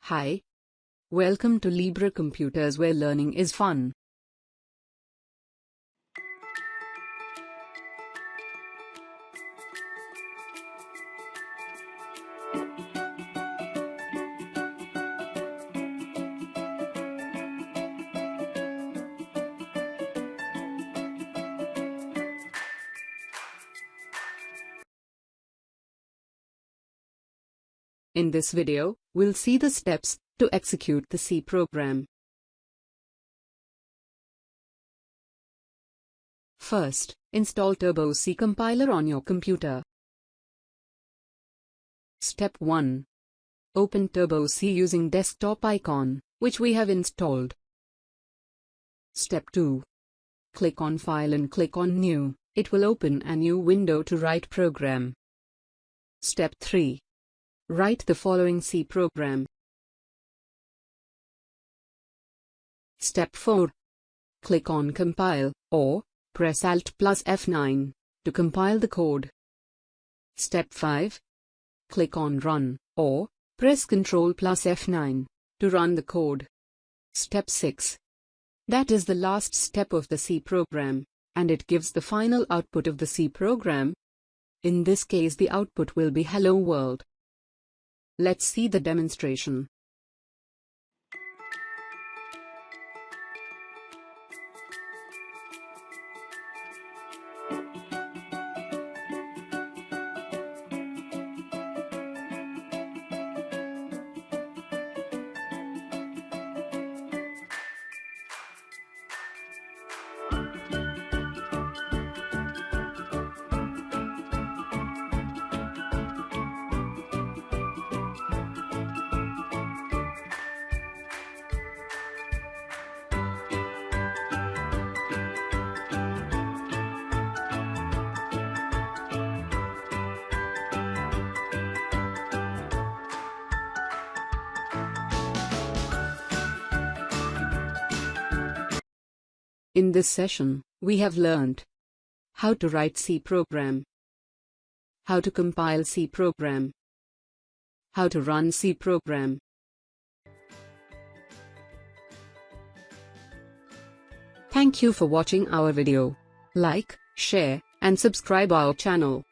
Hi. Welcome to Libre Computers, where learning is fun. In this video, we'll see the steps to execute the C program. First, install Turbo C compiler on your computer. Step 1. Open Turbo C using desktop icon, which we have installed. Step 2. Click on File and click on New. It will open a new window to write program. Step 3. Write the following C program. Step 4. Click on Compile, or press Alt plus F9 to compile the code. Step 5. Click on Run, or press Ctrl plus F9 to run the code. Step 6. That is the last step of the C program, and it gives the final output of the C program. In this case, the output will be Hello World. Let's see the demonstration. In this session, we have learned how to write C program, how to compile C program, how to run C program. Thank you for watching our video. Like, share, and subscribe our channel.